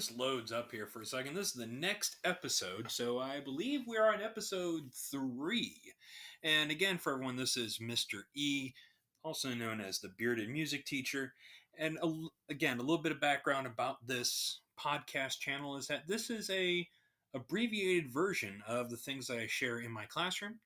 this loads up here for a second, this is the next episode. So I believe we are on episode 3. And again, for everyone, this is Mr. E, also known as the Bearded Music Teacher. And again, a little bit of background about this podcast channel is that this is a abbreviated version of the things that I share in my classroom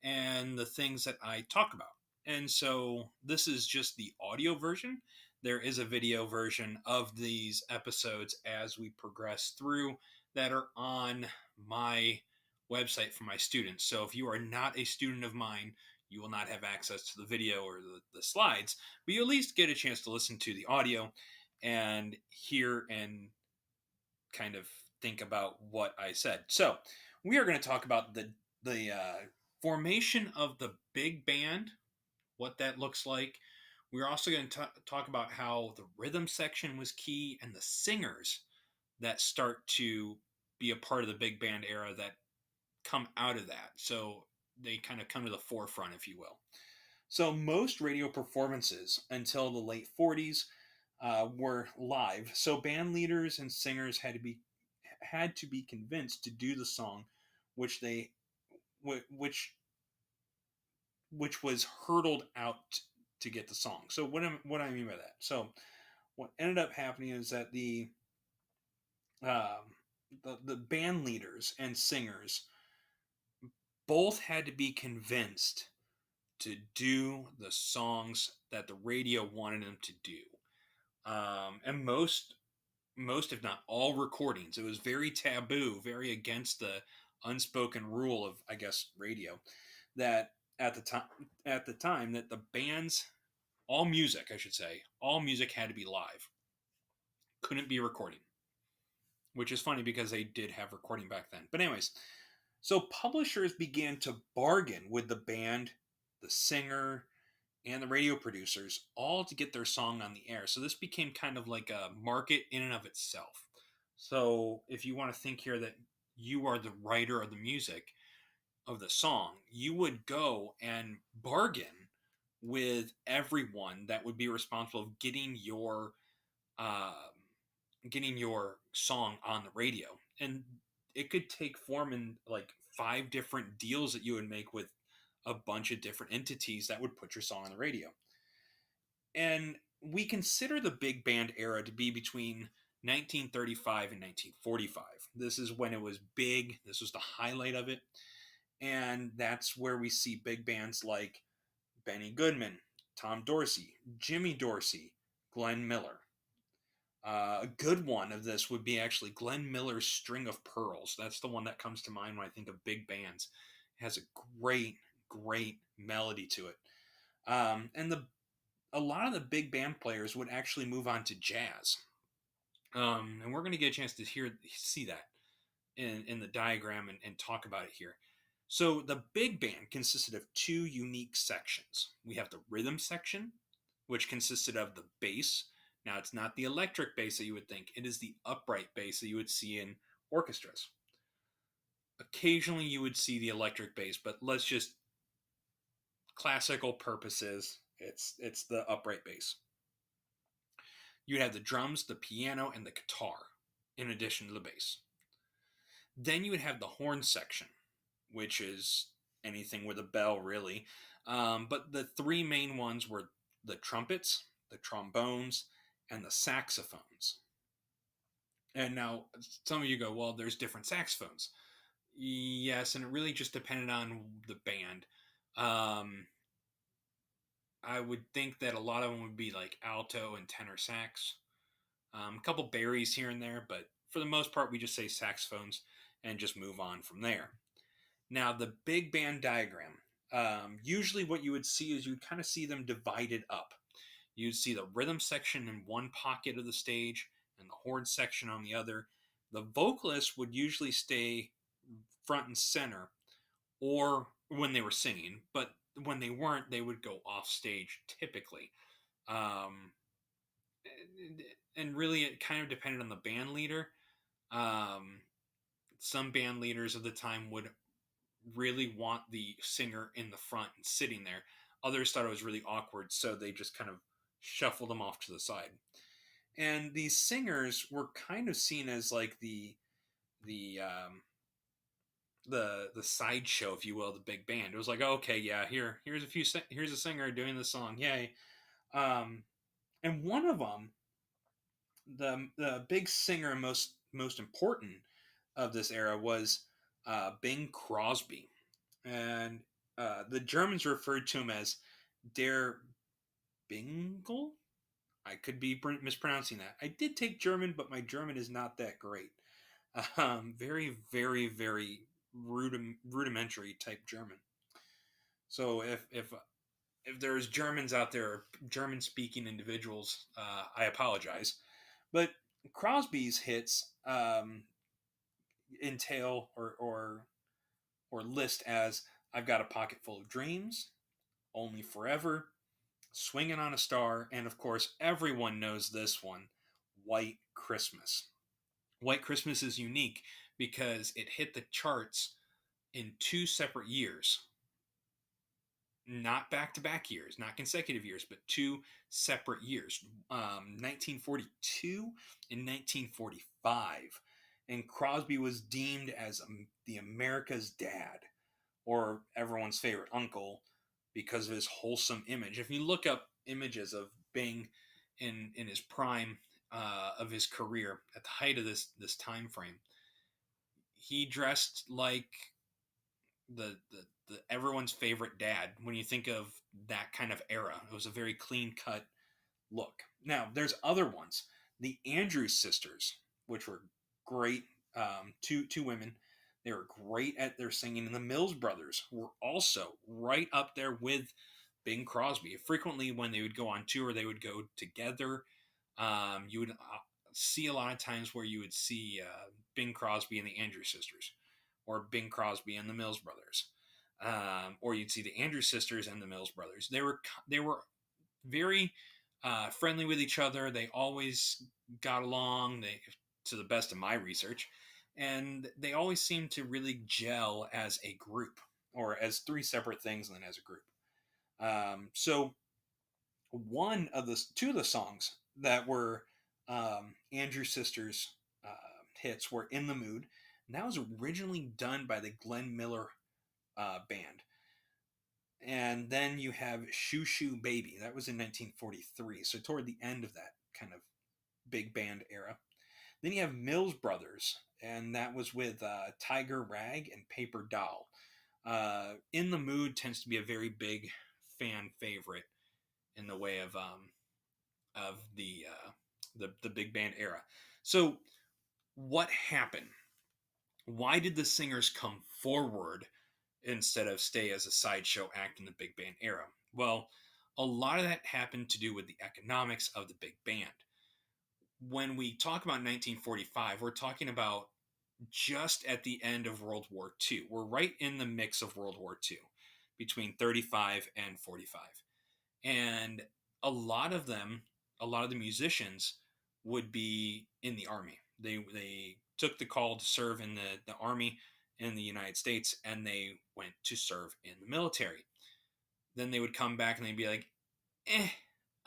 and the things that I talk about. And so this is just the audio version. There is a video version of these episodes as we progress through that are on my website for my students. So if you are not a student of mine, you will not have access to the video or the slides, but you at least get a chance to listen to the audio and hear and kind of think about what I said. So we are going to talk about the formation of the big band, what that looks like. We're also going to talk about how the rhythm section was key and the singers that start to be a part of the big band era that come out of that. So they kind of come to the forefront, if you will. So most radio performances until the late 40s were live. So band leaders and singers had to be convinced to do the song, which they which was hurdled out to get the song. So what I mean by that? So what ended up happening is that the band leaders and singers both had to be convinced to do the songs that the radio wanted them to do. And most, if not all, recordings, it was very taboo, very against the unspoken rule of, I guess, radio, that at the time that the bands, all music, I should say, all music had to be live, couldn't be recording, which is funny because they did have recording back then. But anyways, so publishers began to bargain with the band, the singer, and the radio producers, all to get their song on the air. So this became kind of like a market in and of itself. So if you want to think here that you are the writer of the music of the song, you would go and bargain with everyone that would be responsible of uh, getting your song on the radio. And it could take form in like 5 different deals that you would make with a bunch of different entities that would put your song on the radio. And we consider the big band era to be between 1935 and 1945. This is when it was big. This was the highlight of it. And that's where we see big bands like Benny Goodman, Tom Dorsey, Jimmy Dorsey, Glenn Miller. A good one of this would be actually Glenn Miller's String of Pearls. That's the one that comes to mind when I think of big bands. It has a great melody to it. And a lot of the big band players would actually move on to jazz. And we're going to get a chance to see that in the diagram and talk about it here. So the big band consisted of 2 unique sections. We have the rhythm section, which consisted of the bass. Now, it's not the electric bass that you would think. It is the upright bass that you would see in orchestras. Occasionally, you would see the electric bass, but let's just classical purposes, it's the upright bass. You'd have the drums, the piano, and the guitar, in addition to the bass. Then you would have the horn section, which is anything with a bell, really. But the 3 main ones were the trumpets, the trombones, and the saxophones. And now some of you go, well, there's different saxophones. Yes, and it really just depended on the band. I would think that a lot of them would be like alto and tenor sax. A couple berries here and there, but for the most part, we just say saxophones and just move on from there. Now, the big band diagram. Usually what you would see is you'd kind of see them divided up. You'd see the rhythm section in one pocket of the stage and the horn section on the other. The vocalists would usually stay front and center or when they were singing, but when they weren't, they would go off stage typically. And really it kind of depended on the band leader. Some band leaders of the time would really want the singer in the front and sitting there. Others thought it was really awkward, so they just kind of shuffled them off to the side. And these singers were kind of seen as like the the sideshow, if you will, the big band. It was like, oh, okay, yeah, here's a singer doing the song, yay. Um, and one of them, the big singer and most important of this era was Bing Crosby, and the Germans referred to him as Der Bingle. I could be mispronouncing that. I did take German, but my German is not that great. Very, very, very rudimentary type German. So if there's Germans out there, German speaking individuals, I apologize. But Crosby's hits entail or list as "I've Got a Pocket Full of Dreams," "Only Forever," "Swinging on a Star," and of course everyone knows this one, "White Christmas." White Christmas is unique because it hit the charts in two separate years, not back to back years, not consecutive years, but two separate years, 1942 and 1945. And Crosby was deemed as the America's dad, or everyone's favorite uncle, because of his wholesome image. If you look up images of Bing in his prime of his career, at the height of this time frame, he dressed like the everyone's favorite dad. When you think of that kind of era, it was a very clean cut look. Now there's other ones, the Andrews sisters, which were great. Two women. They were great at their singing, and the Mills brothers were also right up there with Bing Crosby. Frequently, when they would go on tour, they would go together. You would see a lot of times where you would see Bing Crosby and the Andrews sisters, or Bing Crosby and the Mills brothers, or you'd see the Andrews sisters and the Mills brothers. They were very friendly with each other. They always got along. To the best of my research, and they always seemed to really gel as a group, or as three separate things, and then as a group. So two of the songs that were Andrew Sisters hits were "In the Mood," and that was originally done by the Glenn Miller band. And then you have "Shoo Shoo Baby," that was in 1943, so toward the end of that kind of big band era. Then you have Mills Brothers, and that was with Tiger Rag and Paper Doll. "In the Mood" tends to be a very big fan favorite in the way of the big band era. So, what happened? Why did the singers come forward instead of stay as a sideshow act in the big band era? Well, a lot of that happened to do with the economics of the big band. When we talk about 1945, we're talking about just at the end of World War II. We're right in the mix of World War II, between 35 and 45. And a lot of the musicians would be in the army. They took the call to serve in the army in the United States, and they went to serve in the military. Then they would come back and they'd be like,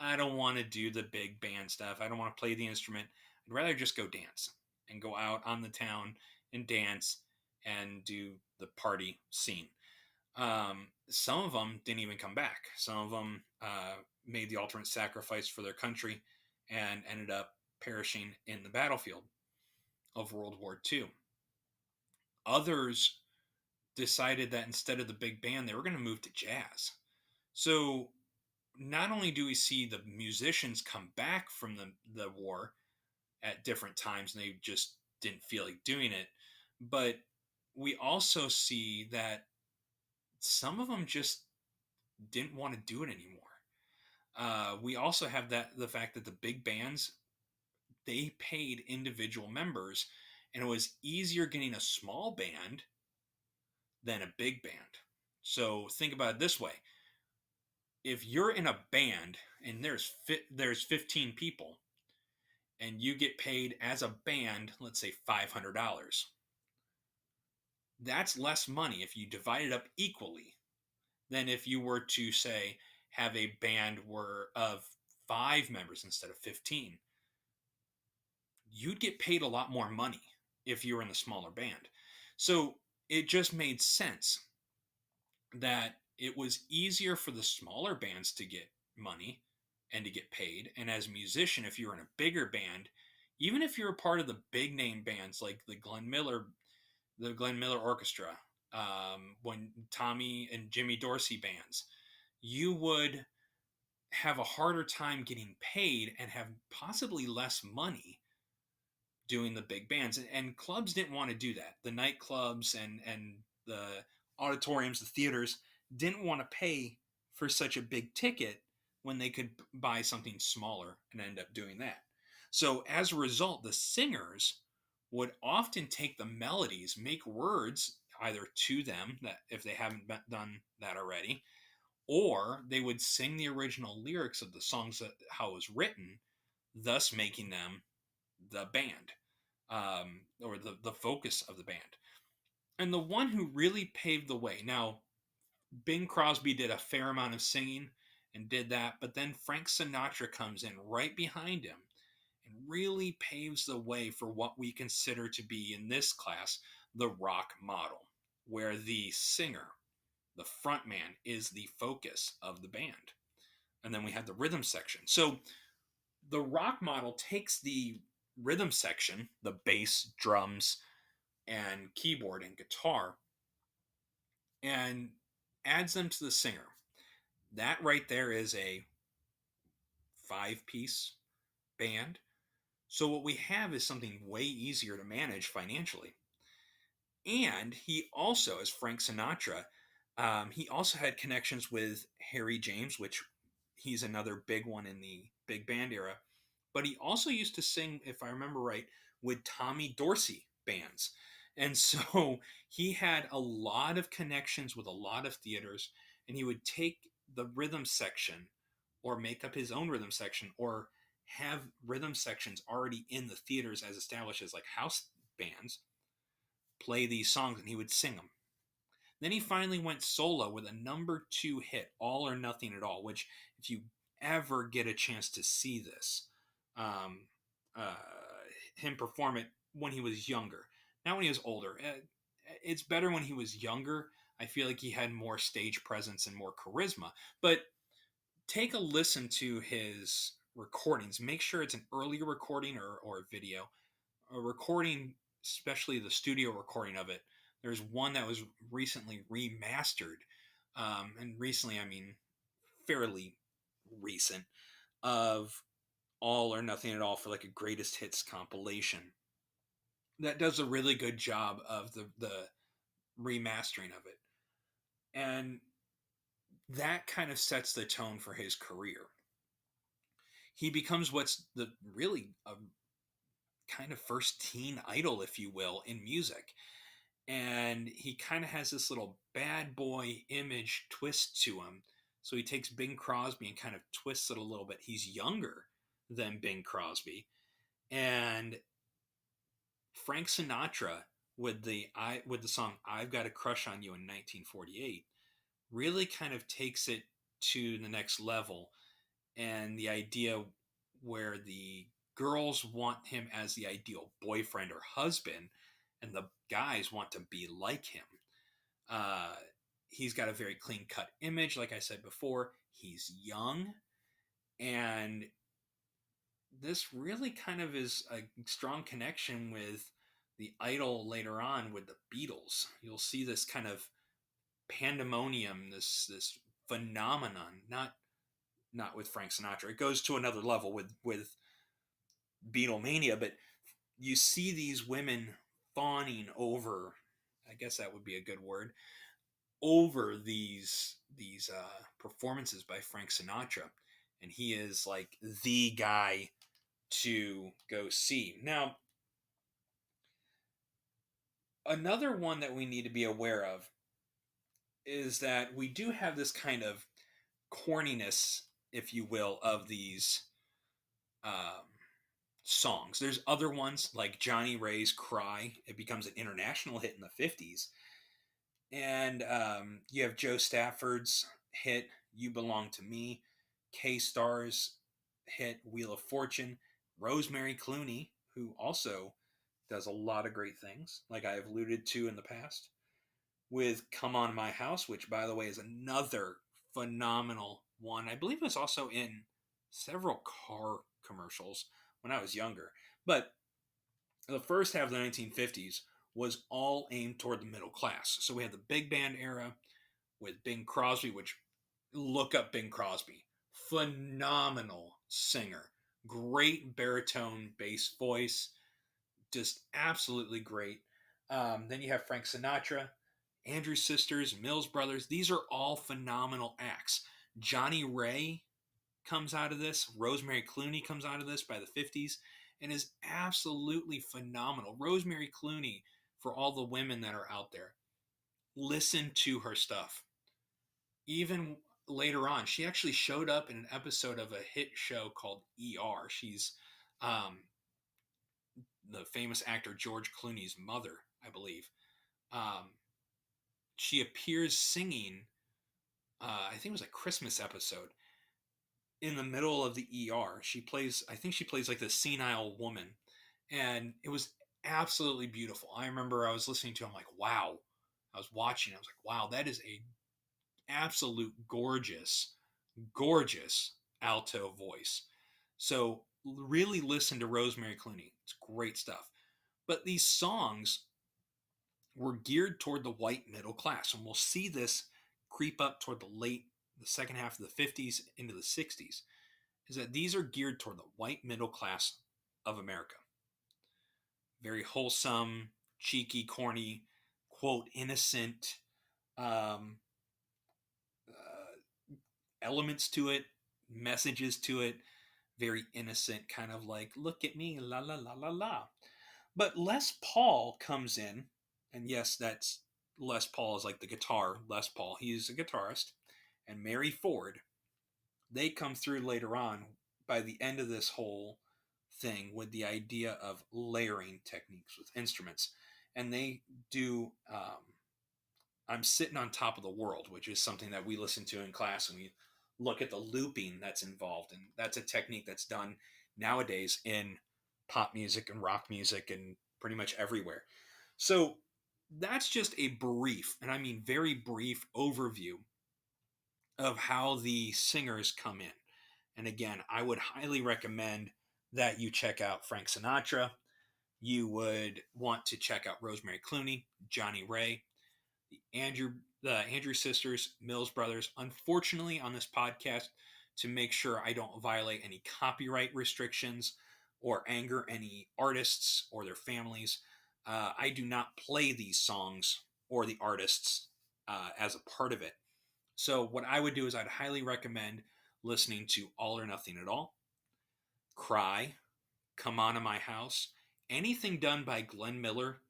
I don't want to do the big band stuff. I don't want to play the instrument. I'd rather just go dance and go out on the town and dance and do the party scene. Some of them didn't even come back. Some of them made the ultimate sacrifice for their country and ended up perishing in the battlefield of World War II. Others decided that instead of the big band, they were going to move to jazz. So not only do we see the musicians come back from the war at different times and they just didn't feel like doing it, but we also see that some of them just didn't want to do it anymore. We also have the fact that the big bands, they paid individual members, and it was easier getting a small band than a big band. So think about it this way: if you're in a band and there's 15 people, and you get paid as a band, let's say $500, that's less money if you divide it up equally than if you were to, say, have a band of 5 members instead of 15. you'd get paid a lot more money if you were in the smaller band. So it just made sense that it was easier for the smaller bands to get money and to get paid. And as a musician, if you're in a bigger band, even if you're a part of the big name bands like the Glenn Miller Orchestra, when Tommy and Jimmy Dorsey bands, you would have a harder time getting paid and have possibly less money doing the big bands. And clubs didn't want to do that. The nightclubs and the auditoriums, the theaters didn't want to pay for such a big ticket when they could buy something smaller and end up doing that. So as a result, the singers would often take the melodies, make words either to them, that if they haven't done that already, or they would sing the original lyrics of the songs, that how it was written, thus making them the band, or the focus of the band. And the one who really paved the way. Now, Bing Crosby did a fair amount of singing and did that, but then Frank Sinatra comes in right behind him and really paves the way for what we consider to be in this class the rock model, where the singer, the front man, is the focus of the band. And then we have the rhythm section. So the rock model takes the rhythm section, the bass, drums, and keyboard and guitar, and adds them to the singer. That right there is a 5-piece band. So what we have is something way easier to manage financially. And he also, as Frank Sinatra, he also had connections with Harry James, which he's another big one in the big band era. But he also used to sing, if I remember right, with Tommy Dorsey bands. And so he had a lot of connections with a lot of theaters, and he would take the rhythm section or make up his own rhythm section or have rhythm sections already in the theaters as established as like house bands, play these songs, and he would sing them. Then he finally went solo with a #2 hit, All or Nothing at All, which, if you ever get a chance to see this, um, uh, him perform it when he was younger, not when he was older. It's better when he was younger. I feel like he had more stage presence and more charisma. But take a listen to his recordings. Make sure it's an earlier recording or a video. A recording, especially the studio recording of it. There's one that was recently remastered. And recently, I mean fairly recent, of All or Nothing at All for like a greatest hits compilation that does a really good job of the remastering of it. And that kind of sets the tone for his career. He becomes what's the really a kind of first teen idol, if you will, in music. And he kind of has this little bad boy image twist to him. So he takes Bing Crosby and kind of twists it a little bit. He's younger than Bing Crosby. And Frank Sinatra with the song I've Got a Crush on You in 1948 really kind of takes it to the next level, and the idea where the girls want him as the ideal boyfriend or husband and the guys want to be like him. Uh, he's got a very clean cut image, like I said before. He's young, and this really kind of is a strong connection with the idol later on with the Beatles. You'll see this kind of pandemonium, this phenomenon, not with Frank Sinatra. It goes to another level with Beatlemania, but you see these women fawning over, I guess that would be a good word, over these performances by Frank Sinatra, and he is like the guy to go see. Now, another one that we need to be aware of is that we do have this kind of corniness, if you will, of these um, songs. There's other ones like Johnny Ray's Cry. It becomes an international hit in the 50s. And you have Joe Stafford's hit You Belong to Me, K Star's hit Wheel of Fortune, Rosemary Clooney, who also does a lot of great things, like I have alluded to in the past, with Come On My House, which, by the way, is another phenomenal one. I believe it was also in several car commercials when I was younger. But the first half of the 1950s was all aimed toward the middle class. So we had the big band era with Bing Crosby, which look up Bing Crosby. Phenomenal singer, great baritone bass voice, just absolutely great. Then you have Frank Sinatra, Andrews Sisters, Mills Brothers. These are all phenomenal acts. Johnny Ray comes out of this. Rosemary Clooney comes out of this by the 50s and is absolutely phenomenal. Rosemary Clooney, for all the women that are out there, listen to her stuff. Even later on, she actually showed up in an episode of a hit show called ER. She's the famous actor George Clooney's mother, I believe. Um, she appears singing, I think it was a Christmas episode, in the middle of the ER. I think she plays like the senile woman. And it was absolutely beautiful. I remember I was listening to it, I'm like, wow. I was watching, I was like, wow, that is a absolute gorgeous, gorgeous alto voice. So really listen to Rosemary Clooney. It's great stuff. But these songs were geared toward the white middle class. And we'll see this creep up toward the second half of the 50s into the 60s, is that these are geared toward the white middle class of America. Very wholesome, cheeky, corny, quote, innocent elements to it, messages to it, very innocent, kind of like, look at me, la la la la la. But Les Paul comes in, and yes, that's Les Paul is like the guitar, Les Paul, he's a guitarist, and Mary Ford, they come through later on by the end of this whole thing with the idea of layering techniques with instruments. And they do I'm Sitting on Top of the World, which is something that we listen to in class, and we look at the looping that's involved. And that's a technique that's done nowadays in pop music and rock music and pretty much everywhere. So that's just a brief, and I mean very brief, overview of how the singers come in. And again, I would highly recommend that you check out Frank Sinatra. You would want to check out Rosemary Clooney, Johnny Ray, the Andrew Sisters, Mills Brothers. Unfortunately, on this podcast, to make sure I don't violate any copyright restrictions or anger any artists or their families, I do not play these songs or the artists as a part of it. So what I would do is I'd highly recommend listening to All or Nothing at All, Cry, Come On to My House, anything done by Glenn Miller,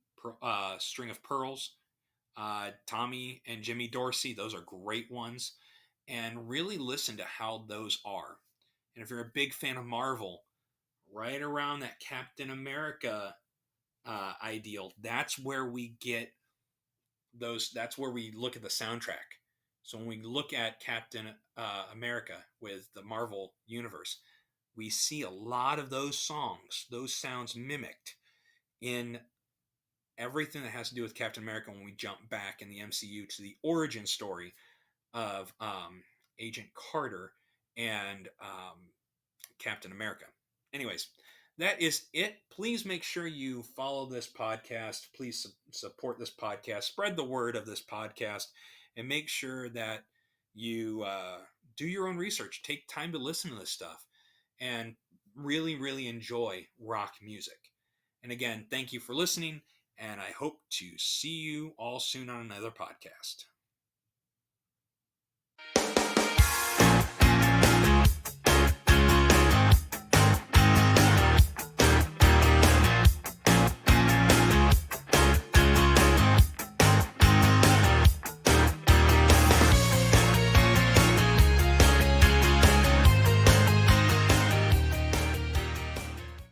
String of Pearls, Tommy and Jimmy Dorsey. Those are great ones. And really listen to how those are. And if you're a big fan of Marvel, right around that Captain America ideal, that's where we get those. That's where we look at the soundtrack. So when we look at Captain America with the Marvel universe, we see a lot of those songs, those sounds mimicked in everything that has to do with Captain America when we jump back in the MCU to the origin story of Agent Carter and Captain America. Anyways, that is it. Please make sure you follow this podcast. Please support this podcast. Spread the word of this podcast, and make sure that you do your own research. Take time to listen to this stuff and really, really enjoy rock music. And again, thank you for listening, and I hope to see you all soon on another podcast.